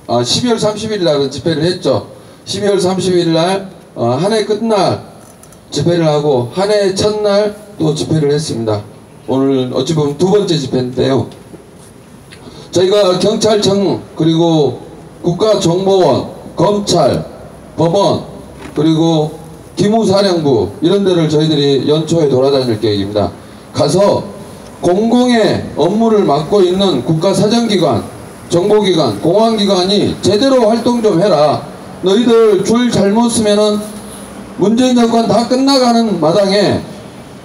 12월 30일 날은 집회를 했죠. 12월 30일 날 한 해 끝날 집회를 하고 한 해 첫날 또 집회를 했습니다. 오늘 어찌 보면 두 번째 집회인데요. 저희가 경찰청 그리고 국가정보원, 검찰, 법원 그리고 기무사령부 이런 데를 저희들이 연초에 돌아다닐 계획입니다. 가서 공공의 업무를 맡고 있는 국가사정기관, 정보기관, 공안기관이 제대로 활동 좀 해라. 너희들 줄 잘못 쓰면은 문재인 정권 다 끝나가는 마당에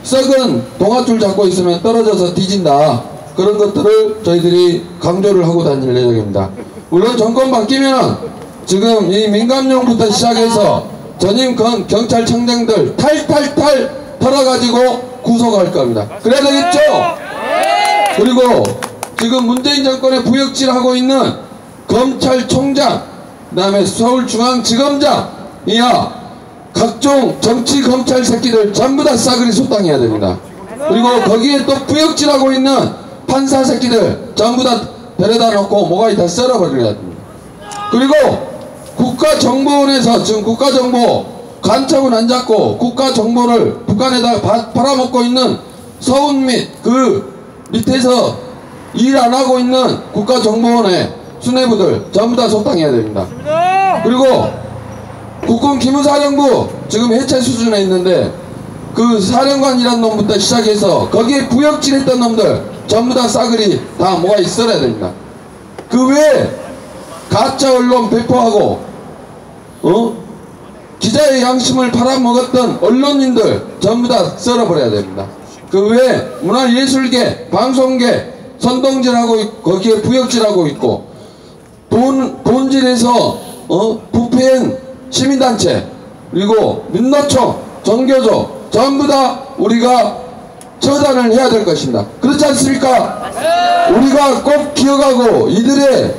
썩은 동아줄 잡고 있으면 떨어져서 뒤진다. 그런 것들을 저희들이 강조를 하고 다닐 예정입니다. 물론 정권 바뀌면 지금 이 민감용부터 시작해서 전임 경찰청장들 탈탈탈 털어가지고 구속할 겁니다. 그래야 되겠죠? 그리고 지금 문재인 정권의 부역질하고 있는 검찰총장, 그 다음에 서울중앙지검장, 이하 각종 정치 검찰 새끼들 전부 다 싸그리 소탕해야 됩니다. 그리고 거기에 또 부역질하고 있는 판사 새끼들 전부 다 데려다 놓고 모가지 다 썰어버려야 됩니다. 그리고 국가정보원에서 지금 국가정보 간첩은 안 잡고 국가정보를 북한에다 팔아먹고 있는 서훈 및 그 밑에서 일 안 하고 있는 국가정보원의 수뇌부들 전부 다 소탕해야 됩니다. 그리고 국군 기무사령부 지금 해체 수준에 있는데 그 사령관이란 놈부터 시작해서 거기에 부역질했던 놈들 전부 다 싸그리 다 모가지 썰어야 됩니다. 그 외에 가짜 언론 배포하고 기자의 양심을 팔아먹었던 언론인들 전부 다 썰어버려야 됩니다. 그 외에 문화예술계, 방송계 선동질하고 있고 거기에 부역질하고 있고 돈질해서 부패한 시민단체 그리고 민노총, 정교조 전부 다 우리가 처단을 해야 될 것입니다. 그렇지 않습니까? 우리가 꼭 기억하고 이들의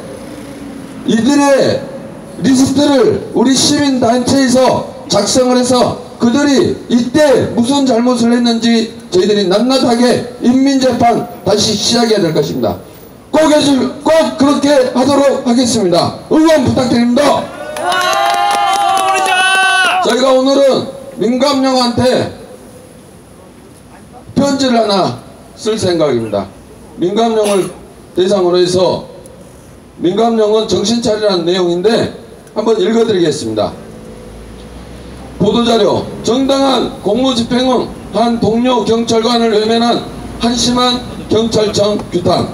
리스트를 우리 시민단체에서 작성을 해서 그들이 이때 무슨 잘못을 했는지 저희들이 낱낱하게 인민재판 다시 시작해야 될 것입니다. 꼭 그렇게 하도록 하겠습니다. 응원 부탁드립니다. 저희가 오늘은 민감용한테 편지를 하나 쓸 생각입니다. 민감용을 대상으로 해서 민감용은 정신차리라는 내용인데 한번 읽어드리겠습니다. 보도자료. 정당한 공무집행은 한 동료 경찰관을 외면한 한심한 경찰청 규탄.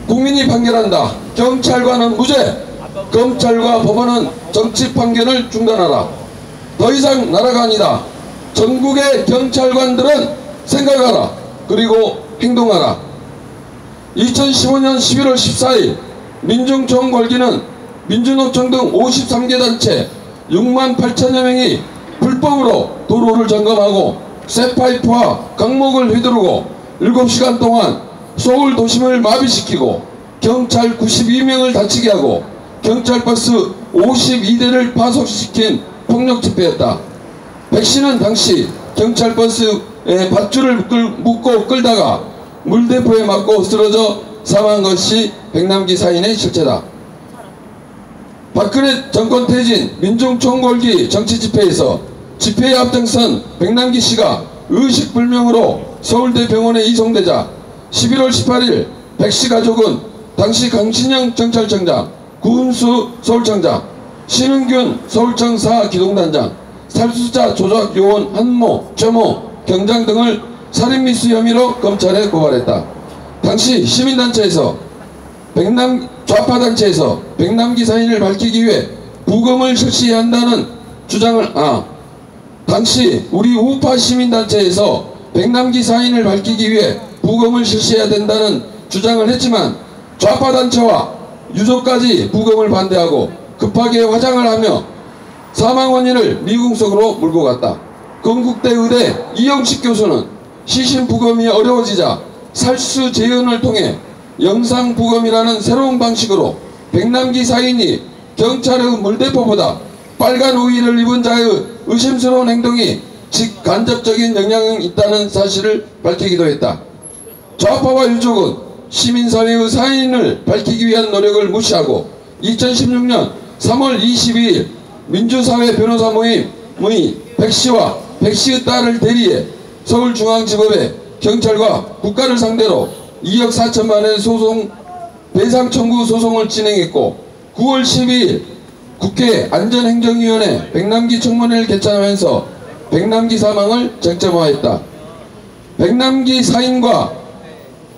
국민이 판결한다. 경찰관은 무죄. 검찰과 법원은 정치 판결을 중단하라. 더 이상 나라가 아니다. 전국의 경찰관들은 생각하라. 그리고 행동하라. 2015년 11월 14일 민중총 걸기는 민주노총 등 53개 단체 6만 8천여 명이 불법으로 도로를 점검하고 쇠파이프와 강목을 휘두르고 7시간 동안 서울 도심을 마비시키고 경찰 92명을 다치게 하고 경찰버스 52대를 파손시킨 폭력 집회였다. 백씨는 당시 경찰버스에 밧줄을 묶고 끌다가 물대포에 맞고 쓰러져 사망한 것이 백남기 사인의 실체다. 박근혜 정권 퇴진 민중총 걸기 정치집회에서 집회에 앞장선 백남기 씨가 의식불명으로 서울대 병원에 이송되자 11월 18일 백씨 가족은 당시 강신영 경찰청장, 구은수 서울청장, 신은균 서울청 4 기동단장, 살수자 조작 요원 한모, 최모, 경장 등을 살인미수 혐의로 검찰에 고발했다. 당시 시민단체에서 좌파단체에서 백남기 사인을 밝히기 위해 부검을 실시해야 한다는 주장을 당시 우리 우파 시민단체에서 백남기 사인을 밝히기 위해 부검을 실시해야 된다는 주장을 했지만 좌파단체와 유족까지 부검을 반대하고 급하게 화장을 하며 사망 원인을 미궁석으로 몰고 갔다. 건국대 의대 이영식 교수는 시신 부검이 어려워지자 살수 재현을 통해 영상 부검이라는 새로운 방식으로 백남기 사인이 경찰의 물대포보다 빨간 우의를 입은 자의 의심스러운 행동이 직간접적인 영향이 있다는 사실을 밝히기도 했다. 좌파와 유족은 시민사회의 사인을 밝히기 위한 노력을 무시하고 2016년 3월 22일 민주사회 변호사 모임의 백씨와 백씨의 딸을 대리해 서울중앙지법에 경찰과 국가를 상대로 2억 4천만원의 소송 배상 청구 소송을 진행했고 9월 12일 국회 안전행정위원회 백남기 청문회를 개최하면서 백남기 사망을 쟁점화했다.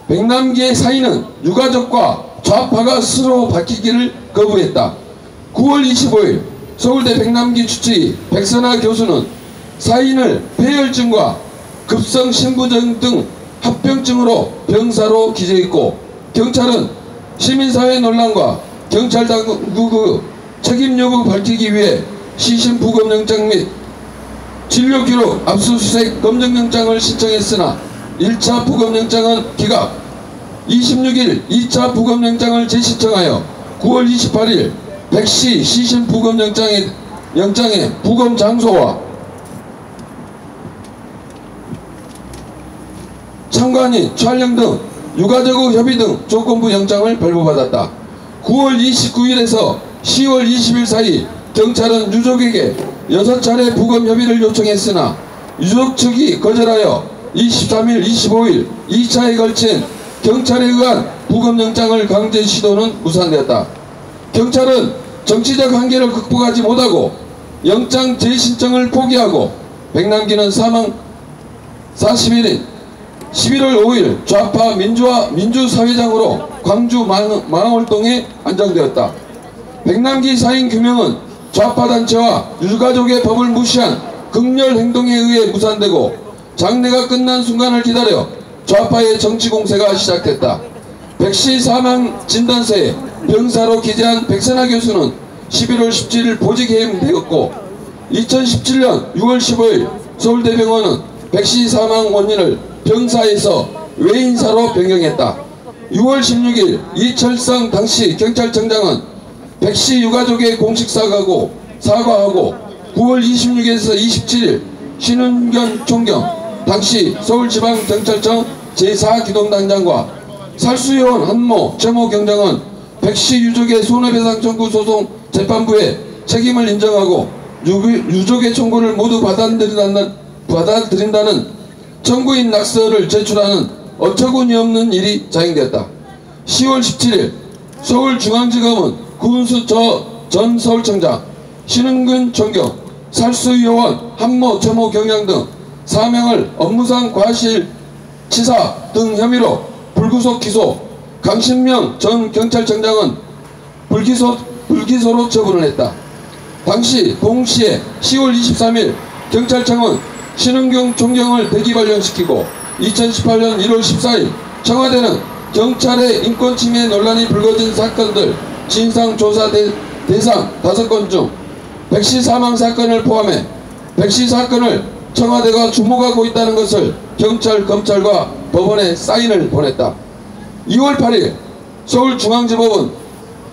백남기의 사인은 유가족과 좌파가 스스로 밝히기를 거부했다. 9월 25일 서울대 백남기 주치의 백선아 교수는 사인을 폐혈증과 급성심부전 등 합병증으로 병사로 기재했고, 경찰은 시민사회 논란과 경찰 당국의 책임 여부 밝히기 위해 시신 부검영장 및 진료기록 압수수색 검정영장을 신청했으나 1차 부검영장은 기각, 26일 2차 부검영장을 재신청하여 9월 28일 백씨 시신 부검영장의 부검 장소와 참관인, 촬영 등 유가족의 협의 등 조건부 영장을 발부받았다. 9월 29일에서 10월 20일 사이 경찰은 유족에게 6차례 부검 협의를 요청했으나 유족 측이 거절하여 23일, 25일 2차에 걸친 경찰에 의한 부검영장을 강제 시도는 무산되었다. 경찰은 정치적 한계를 극복하지 못하고 영장 재신청을 포기하고 백남기는 사망 40일인 11월 5일 좌파 민주사회장으로 광주 망월동에 안장되었다. 백남기 사인 규명은 좌파단체와 유가족의 법을 무시한 극렬 행동에 의해 무산되고 장례가 끝난 순간을 기다려 좌파의 정치 공세가 시작됐다. 백씨 사망 진단서에 병사로 기재한 백선아 교수는 11월 17일 보직 해임되었고 2017년 6월 15일 서울대병원은 백씨 사망 원인을 병사에서 외인사로 변경했다. 6월 16일 이철성 당시 경찰청장은 백씨 유가족의 공식 사과하고 9월 26일에서 27일 신은견 총경 당시 서울지방경찰청 제4기동단장과 살수요원 한모 최모 경장은 백씨 유족의 손해배상 청구 소송 재판부에 책임을 인정하고 유족의 청구를 모두 받아들인다는 청구인 낙서를 제출하는 어처구니 없는 일이 자행되었다. 10월 17일 서울중앙지검은 구은수 전 서울청장, 신은근 총경, 살수요원 한모 최모 경장 등 4명을 업무상 과실치사 등 혐의로 불구속 기소, 강신명 전 경찰청장은 불기소로 처분을 했다. 당시 동시에 10월 23일 경찰청은 신은경 총경을 대기발령시키고 2018년 1월 14일 청와대는 경찰의 인권침해 논란이 불거진 사건들 진상조사 대상 5건 중 백씨 사망 사건을 포함해 백씨 사건을 청와대가 주목하고 있다는 것을 경찰, 검찰과 법원에 사인을 보냈다. 2월 8일 서울중앙지법은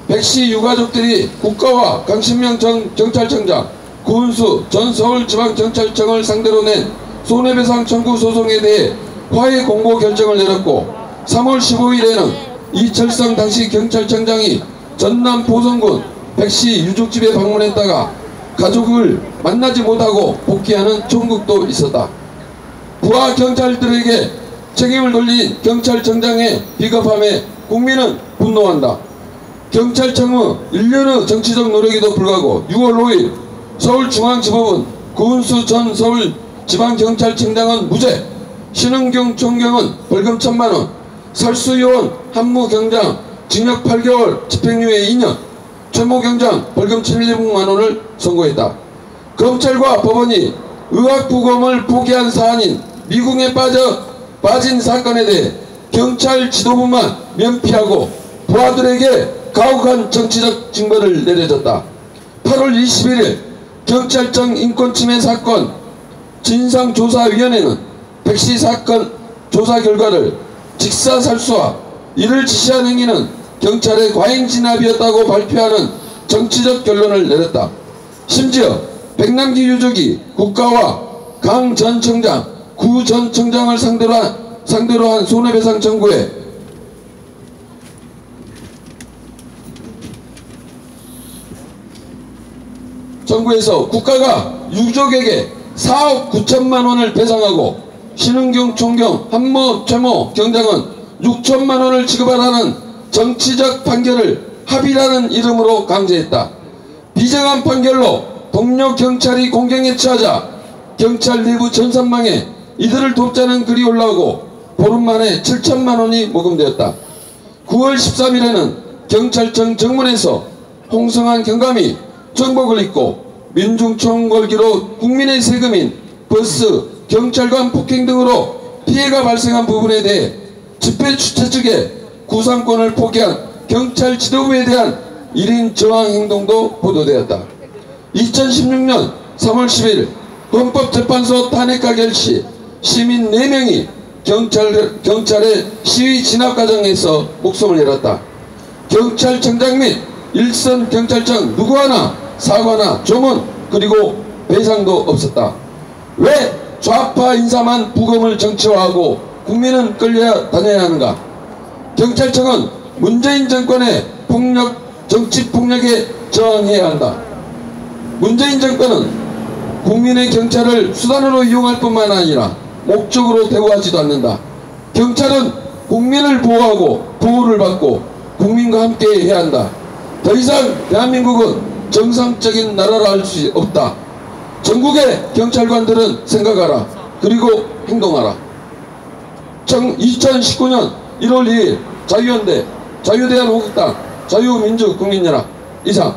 백씨 유가족들이 국가와 강신명 전 경찰청장, 구은수 전 서울지방경찰청을 상대로 낸 손해배상 청구 소송에 대해 화해 공고 결정을 내렸고 3월 15일에는 이철성 당시 경찰청장이 전남 보성군 백씨 유족집에 방문했다가 가족을 만나지 못하고 복귀하는 총극도 있었다. 부하 경찰들에게 책임을 돌린 경찰청장의 비겁함에 국민은 분노한다. 경찰청의 일련의 정치적 노력에도 불구하고 6월 5일 서울중앙지법은 구은수 전 서울지방경찰청장은 무죄, 신은경 총경은 벌금 1,000만원, 살수요원 한무 경장 징역 8개월 집행유예 2년, 최모 경장 벌금 1,200만원을 선고했다. 검찰과 법원이 의학부검을 포기한 사안인 미궁에 빠진 사건에 대해 경찰 지도부만 면피하고 부하들에게 가혹한 정치적 징벌을 내려졌다. 8월 21일 경찰청 인권침해 사건 진상조사위원회는 백씨 사건 조사 결과를 직사살수와 이를 지시한 행위는 경찰의 과잉진압이었다고 발표하는 정치적 결론을 내렸다. 심지어 백남기 유족이 국가와 강 전 청장, 구 전 청장을 상대로 한 손해배상 청구에 정부에서 국가가 유족에게 4억 9천만 원을 배상하고 신은경 총경, 한모, 최모 경장은 6천만 원을 지급하라는 정치적 판결을 합의라는 이름으로 강제했다. 비정한 판결로 동료 경찰이 공경에 처하자 경찰 내부 전산망에 이들을 돕자는 글이 올라오고 보름 만에 7천만 원이 모금되었다. 9월 13일에는 경찰청 정문에서 홍성한 경감이 정복을 입고 민중총궐기로 국민의 세금인 버스, 경찰관 폭행 등으로 피해가 발생한 부분에 대해 집회 주최 측의 구상권을 포기한 경찰 지도부에 대한 1인 저항 행동도 보도되었다. 2016년 3월 10일 헌법재판소 탄핵과 결시 시민 4명이 경찰의 시위 진압 과정에서 목숨을 잃었다. 경찰청장 및 일선 경찰청 누구 하나 사과나 조문 그리고 배상도 없었다. 왜 좌파 인사만 부검을 정치화하고 국민은 끌려다녀야 하는가? 경찰청은 문재인 정권의 폭력, 정치폭력에 저항해야 한다. 문재인 정권은 국민의 경찰을 수단으로 이용할 뿐만 아니라 목적으로 대우하지도 않는다. 경찰은 국민을 보호하고 보호를 받고 국민과 함께 해야 한다. 더 이상 대한민국은 정상적인 나라라 할 수 없다. 전국의 경찰관들은 생각하라. 그리고 행동하라. 2019년 1월 2일 자유연대, 자유대한민국당, 자유민주국민연합 이상